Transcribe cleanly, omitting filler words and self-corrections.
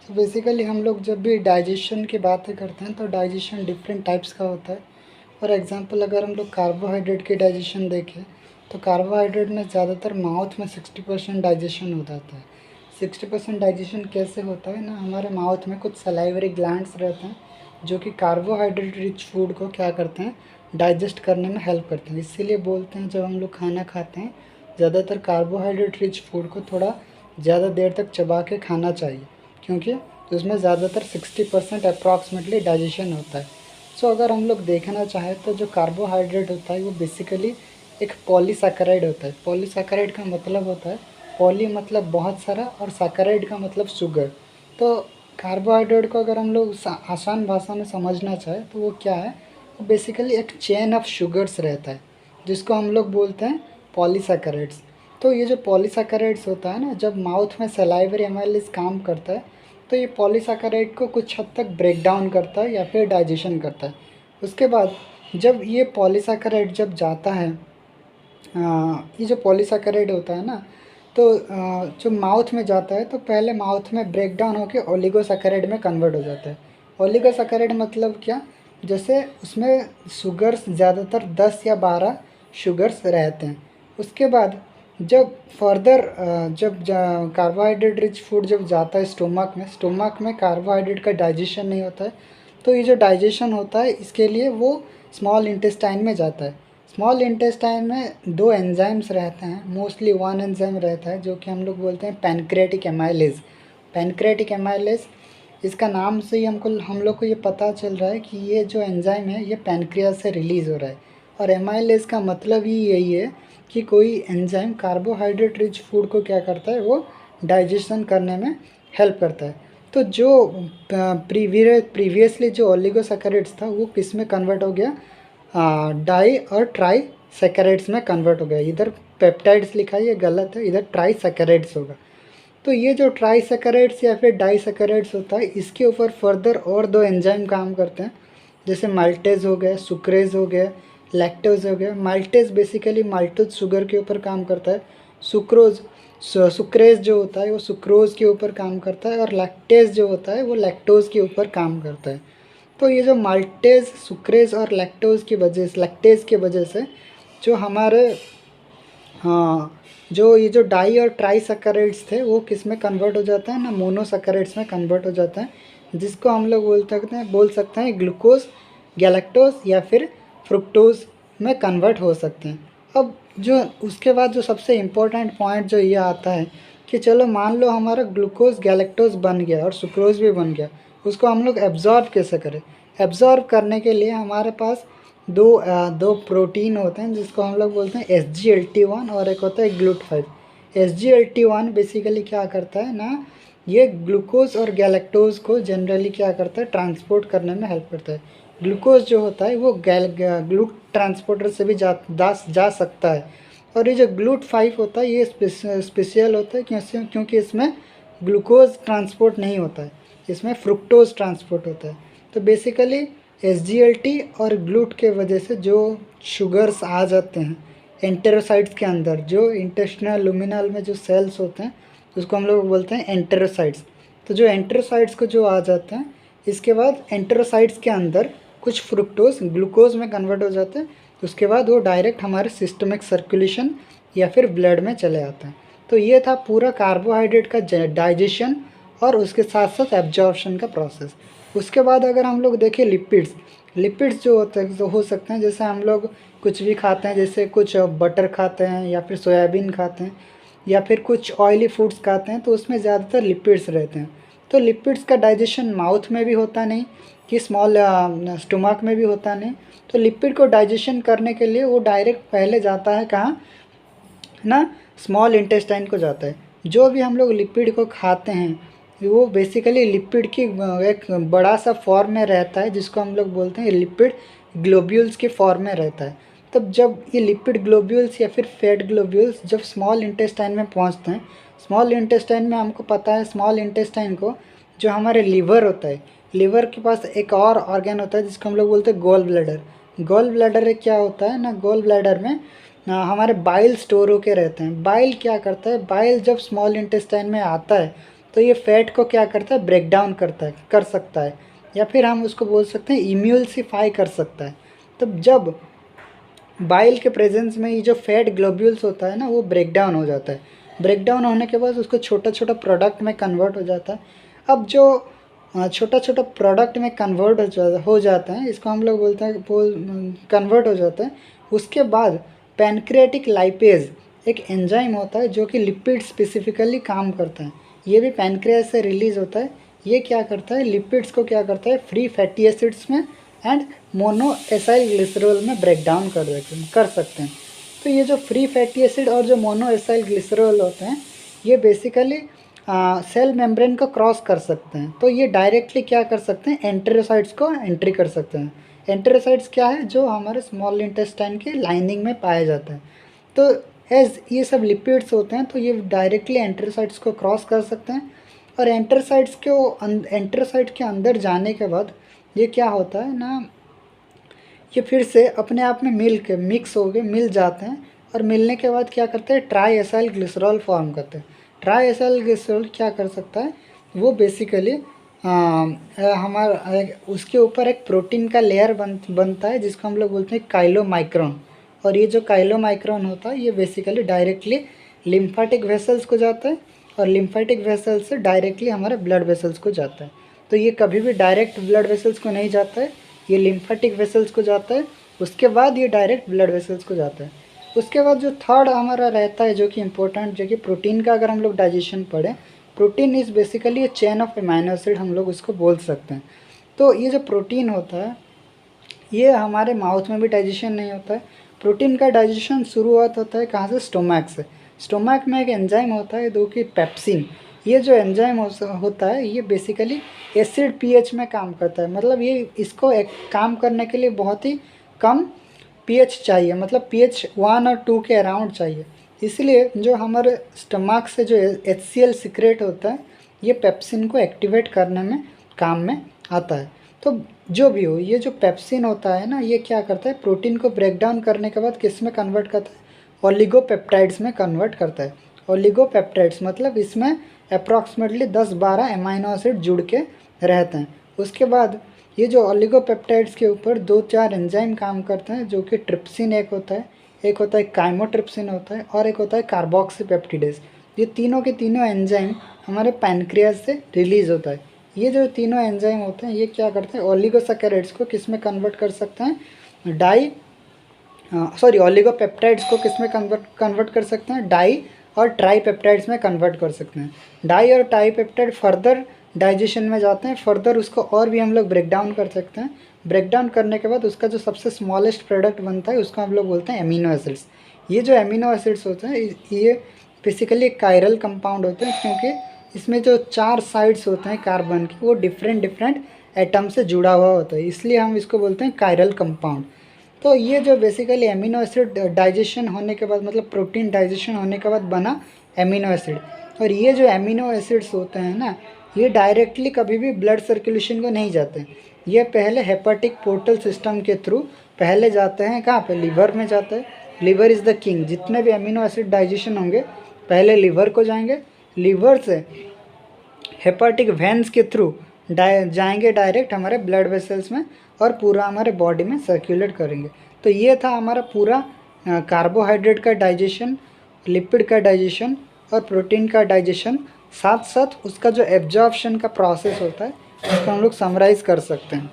तो बेसिकली हम लोग जब भी डाइजेशन की बातें करते हैं तो डाइजेशन डिफरेंट टाइप्स का होता है। फॉर एग्जांपल अगर हम लोग कार्बोहाइड्रेट की डाइजेशन देखें तो कार्बोहाइड्रेट में ज़्यादातर माउथ में 60% डाइजेशन हो जाता है। 60% डाइजेशन कैसे होता है ना, हमारे माउथ में कुछ सलाइवरी ग्लैंड्स रहते हैं जो कि कार्बोहाइड्रेट रिच फूड को क्या करते हैं, डाइजेस्ट करने में हेल्प करते हैं। इसीलिए बोलते हैं जब हम लोग खाना खाते हैं ज़्यादातर कार्बोहाइड्रेट रिच फूड को थोड़ा ज़्यादा देर तक चबा के खाना चाहिए, क्योंकि उसमें ज़्यादातर 60% अप्रॉक्सीमेटली डाइजेशन होता है। सो अगर हम लोग देखना चाहें तो जो कार्बोहाइड्रेट होता है वो बेसिकली एक पॉलीसैकेराइड होता है। पॉलीसैकेराइड का मतलब होता है, पॉली मतलब बहुत सारा और सैकेराइड का मतलब शुगर। तो कार्बोहाइड्रेट को अगर हम लोग आसान भाषा में समझना चाहें तो वो क्या है, वो बेसिकली एक चेन ऑफ शुगर्स रहता है जिसको हम लोग बोलते हैं पॉलीसैकेराइड्स। तो ये जो पॉलीसैकेराइड्स होता है ना, जब माउथ में सलाइवरी एमाइलेज काम करता है तो ये पॉलीसैकेराइड को कुछ हद तक ब्रेक डाउन करता है या फिर डाइजेशन करता है। उसके बाद जब ये पॉलीसैकेराइड जब जाता है, ये जो पॉलीसैकेराइड होता है ना, तो जो माउथ में जाता है तो पहले माउथ में ब्रेक डाउन होकर ओलिगोसैकेराइड में कन्वर्ट हो जाता है। ओलिगोसैकेराइड मतलब क्या, जैसे उसमें शुगर्स ज़्यादातर 10 या 12 शुगर्स रहते हैं। उसके बाद जब फर्दर जब कार्बोहाइड्रेट रिच फूड जब जाता है स्टोमक में कार्बोहाइड्रेट का डाइजेशन नहीं होता है। तो ये जो डाइजेशन होता है इसके लिए वो स्मॉल इंटेस्टाइन में जाता है। स्मॉल इंटेस्टाइन में दो एंजाइम्स रहते हैं, मोस्टली वन एंजाइम रहता है जो कि हम लोग बोलते हैं पैनक्रियाटिक एमाइलेज। पैनक्रियाटिक एमाइलेज, इसका नाम से ही हम लोग को ये पता चल रहा है कि ये जो एंजाइम है ये पैनक्रियाज से रिलीज़ हो रहा है। और एमाइलेज का मतलब ही यही है कि कोई एंजाइम कार्बोहाइड्रेट रिच फूड को क्या करता है, वो डाइजेशन करने में हेल्प करता है। तो जो प्रीवियसली जो ओलिगोसैकेराइड्स था वो किस में कन्वर्ट हो गया, डाई और ट्राई सैकेराइड्स में कन्वर्ट हो गया। इधर पेप्टाइड्स लिखा है, ये गलत है, इधर ट्राई सैकेराइड्स होगा। तो ये जो ट्राइसैकेराइड्स या फिर डाइसैकेराइड्स होता है इसके ऊपर फर्दर और दो एंजाइम काम करते हैं, जैसे माल्टेज हो गया, सुक्रेज हो गया, लैक्टोज हो गया। माल्टेज बेसिकली माल्टोज शुगर के ऊपर काम करता है। सुक्रोज सुक्रेज जो होता है वो सुक्रोज के ऊपर काम करता है, और लैक्टेज जो होता है वो लैक्टोज के ऊपर काम करता है। तो ये जो माल्टेज, सुक्रेज और लैक्टेज की वजह से जो हमारे, हाँ, जो ये जो डाई और ट्राइसैकेराइड्स थे वो किस में कन्वर्ट हो जाता है ना, मोनोसैकेराइड्स में कन्वर्ट हो जाता है, जिसको हम लोग बोल सकते हैं ग्लूकोज, गैलेक्टोज या फिर फ्रुक्टोज में कन्वर्ट हो सकते हैं। अब जो उसके बाद जो सबसे इम्पोर्टेंट पॉइंट जो ये आता है कि चलो मान लो हमारा ग्लूकोज गैलेक्टोज बन गया और सुक्रोज भी बन गया, उसको हम लोग एब्जॉर्ब कैसे करें। एब्जॉर्ब करने के लिए हमारे पास दो प्रोटीन होते हैं जिसको हम लोग बोलते हैं SGLT1 और एक होता है GLUT5। SGLT1 बेसिकली क्या करता है ना, ये ग्लूकोज और गैलेक्टोज को जनरली क्या करता है, ट्रांसपोर्ट करने में हेल्प करता है। ग्लूकोज जो होता है वो ग्लूट ट्रांसपोर्टर से भी जा सकता है। और ये जो GLUT5 होता है ये स्पेशल होता है क्योंकि इसमें ग्लूकोज ट्रांसपोर्ट नहीं होता है, इसमें फ्रुक्टोज ट्रांसपोर्ट होता है। तो बेसिकली SGLT और ग्लूट के वजह से जो शुगर्स आ जाते हैं एंटेरोसाइट्स के अंदर, जो इंटेस्टिनल लुमिनल में जो सेल्स होते हैं उसको हम लोग बोलते हैं एंटेरोसाइट्स। तो जो एंटेरोसाइट्स को जो आ जाते हैं, इसके बाद एंटेरोसाइट्स के अंदर कुछ फ्रुक्टोज ग्लूकोज में कन्वर्ट हो जाते हैं, उसके बाद वो डायरेक्ट हमारे सिस्टमिक सर्कुलेशन या फिर ब्लड में चले आते हैं। तो ये था पूरा कार्बोहाइड्रेट का डाइजेशन और उसके साथ साथ एब्जॉर्प्शन का प्रोसेस। उसके बाद अगर हम लोग देखें लिपिड्स जो होते हैं, जो हो सकते हैं, जैसे हम लोग कुछ भी खाते हैं, जैसे कुछ बटर खाते हैं या फिर सोयाबीन खाते हैं या फिर कुछ ऑयली फूड्स खाते हैं, तो उसमें ज़्यादातर लिपिड्स रहते हैं। तो लिपिड्स का डाइजेशन माउथ में भी होता नहीं कि स्मॉल स्टमक में भी होता नहीं। तो लिपिड को डाइजेशन करने के लिए वो डायरेक्ट पहले जाता है कहाँ ना, स्मॉल इंटेस्टाइन को जाता है। जो भी हम लोग लिपिड को खाते हैं वो बेसिकली लिपिड की एक बड़ा सा फॉर्म में रहता है जिसको हम लोग बोलते हैं लिपिड ग्लोब्यूल्स के फॉर्म में रहता है। तब जब ये लिपिड ग्लोब्यूल्स या फिर फैट ग्लोब्यूल्स जब स्मॉल इंटेस्टाइन में पहुंचते हैं, स्मॉल इंटेस्टाइन में हमको पता है स्मॉल इंटेस्टाइन को जो हमारे लीवर होता है, लीवर के पास एक और ऑर्गन होता है जिसको हम लोग बोलते हैं गॉल ब्लैडर। गॉल ब्लैडर क्या होता है ना, गॉल ब्लैडर में हमारे बाइल स्टोर होके रहते हैं। बाइल क्या करता है, बाइल जब स्मॉल इंटेस्टाइन में आता है तो ये फैट को क्या करता है, ब्रेक डाउन कर सकता है, या फिर हम उसको बोल सकते हैं इम्यूल्सिफाई कर सकता है। तो जब बाइल के प्रेजेंस में ये जो फैट ग्लोब्यूल्स होता है ना, वो ब्रेक डाउन हो जाता है। ब्रेक डाउन होने के बाद उसको छोटा छोटा प्रोडक्ट में कन्वर्ट हो जाता है। अब जो छोटा छोटा प्रोडक्ट में कन्वर्ट हो जाता है, इसको हम लोग बोलते हैं कन्वर्ट हो जाता है। उसके बाद पैनक्रियाटिक लाइपेज एक एंजाइम होता है जो कि लिपिड स्पेसिफिकली काम करता है। ये भी पैनक्रियास से रिलीज होता है। ये क्या करता है, लिपिड्स को क्या करता है, फ्री फैटी एसिड्स में एंड मोनो एसाइल ग्लिसरॉल में ब्रेक डाउन कर सकते हैं। तो ये जो फ्री फैटी एसिड और जो मोनो एसाइल ग्लिसरॉल होते हैं, ये बेसिकली सेल मेम्ब्रेन को क्रॉस कर सकते हैं। तो ये डायरेक्टली क्या कर सकते हैं, एंटेरोसाइट्स को एंट्री कर सकते हैं। एंटेरोसाइट्स क्या है, जो हमारे स्मॉल इंटेस्टाइन की लाइनिंग में पाए जाते हैं। तो एज ये सब लिपिड्स होते हैं, तो ये डायरेक्टली एंटेरोसाइट्स को क्रॉस कर सकते हैं। और एंटेरोसाइट के अंदर जाने के बाद ये क्या होता है ना, ये फिर से अपने आप में मिक्स हो गए, मिल जाते हैं। और मिलने के बाद क्या करते हैं, ट्राई एसाइल ग्लिसरॉल फॉर्म करते हैं। ट्राई एसाइल ग्लिसरॉल क्या कर सकता है, वो बेसिकली हमारा उसके ऊपर एक प्रोटीन का लेयर बनता है, जिसको हम लोग बोलते हैं काइलोमाइक्रोन। और ये जो काइलोमाइक्रोन होता है, ये बेसिकली डायरेक्टली लिम्फेटिक वेसल्स को जाता है, और लिम्फेटिक वेसल्स से डायरेक्टली हमारे ब्लड वेसल्स को जाता है। तो ये कभी भी डायरेक्ट ब्लड वेसल्स को नहीं जाता है, ये लिम्फेटिक वेसल्स को जाता है, उसके बाद ये डायरेक्ट ब्लड वेसल्स को जाता है। उसके बाद जो थर्ड हमारा रहता है, जो कि इम्पोर्टेंट, जो कि प्रोटीन का अगर हम लोग डाइजेशन पढ़ें, protein is basically A chain of amino acid, हम लोग उसको बोल सकते हैं। तो ये जो प्रोटीन होता है, ये हमारे माउथ में भी डाइजेशन नहीं होता है। प्रोटीन का डाइजेशन शुरुआत होता है कहाँ से, स्टोमैक से। स्टोमैक में एक एंजाइम होता है जो कि पेप्सिन। ये जो एंजाइम होता है, ये बेसिकली एसिड पीएच में काम करता है। मतलब ये इसको एक काम करने के लिए बहुत ही कम पीएच चाहिए, मतलब पीएच 1 और 2 के अराउंड चाहिए। इसलिए जो हमारे स्टमक से जो HCl सीक्रेट होता है, ये पेप्सिन को एक्टिवेट करने में काम में आता है। तो जो भी हो, ये जो पेप्सिन होता है ना, ये क्या करता है, प्रोटीन को ब्रेक डाउन करने के बाद किस में कन्वर्ट करता है, ओलिगोपेप्टाइड्स में कन्वर्ट करता है। ओलिगोपेप्टाइड्स मतलब इसमें अप्रॉक्सीमेटली 10-12 अमाइनो एसिड जुड़ के रहते हैं। उसके बाद ये जो ओलिगोपेप्टाइड्स के ऊपर 2-4 एंजाइम काम करते हैं, जो कि ट्रिप्सिन एक होता है काइमोट्रिप्सिन होता है, और एक होता है कार्बोक्सीपेप्टिडेज। ये तीनों के तीनों एंजाइम हमारे पैनक्रियाज से रिलीज होता है। ये जो तीनों एंजाइम होते हैं, ये क्या करते हैं, ओलिगोसैकेराइड्स को किस में कन्वर्ट कर सकते हैं, ओलिगोपेप्टाइड्स को किस में कन्वर्ट कर सकते हैं, डाई और ट्राई पेप्टाइड्स में कन्वर्ट कर सकते हैं। डाई और ट्राई पेप्टाइड फर्दर डाइजेशन में जाते हैं, फर्दर उसको और भी हम लोग ब्रेक डाउन कर सकते हैं। ब्रेक डाउन करने के बाद उसका जो सबसे स्मॉलेस्ट प्रोडक्ट बनता है, उसको हम लोग बोलते हैं एमिनो एसिड्स। ये जो एमिनो एसिड्स होते हैं, ये बेसिकली कायरल कंपाउंड होते हैं, क्योंकि इसमें जो 4 साइड्स होते हैं कार्बन की, वो डिफरेंट एटम से जुड़ा हुआ होता है, इसलिए हम इसको बोलते हैं कायरल कंपाउंड। तो ये जो बेसिकली एमिनो एसिड डाइजेशन होने के बाद, मतलब प्रोटीन डाइजेशन होने के बाद बना एमिनो एसिड। और ये जो एमिनो एसिड्स होते हैं ना, ये डायरेक्टली कभी भी ब्लड सर्कुलेशन को नहीं जाते। ये पहले हेपाटिक पोर्टल सिस्टम के थ्रू पहले जाते हैं, कहाँ पे, लिवर में जाते हैं। Liver is the king. जितने भी एमिनो एसिड डाइजेशन होंगे पहले लिवर को जाएंगे, लिवर से हेपाटिक वेन्स के थ्रू जाएंगे डायरेक्ट हमारे ब्लड वेसल्स में, और पूरा हमारे बॉडी में सर्कुलेट करेंगे। तो ये था हमारा पूरा कार्बोहाइड्रेट का डाइजेशन, लिपिड का डाइजेशन और प्रोटीन का डाइजेशन, साथ साथ उसका जो एब्जॉर्प्शन का प्रोसेस होता है, उसको हम लोग समराइज़ कर सकते हैं।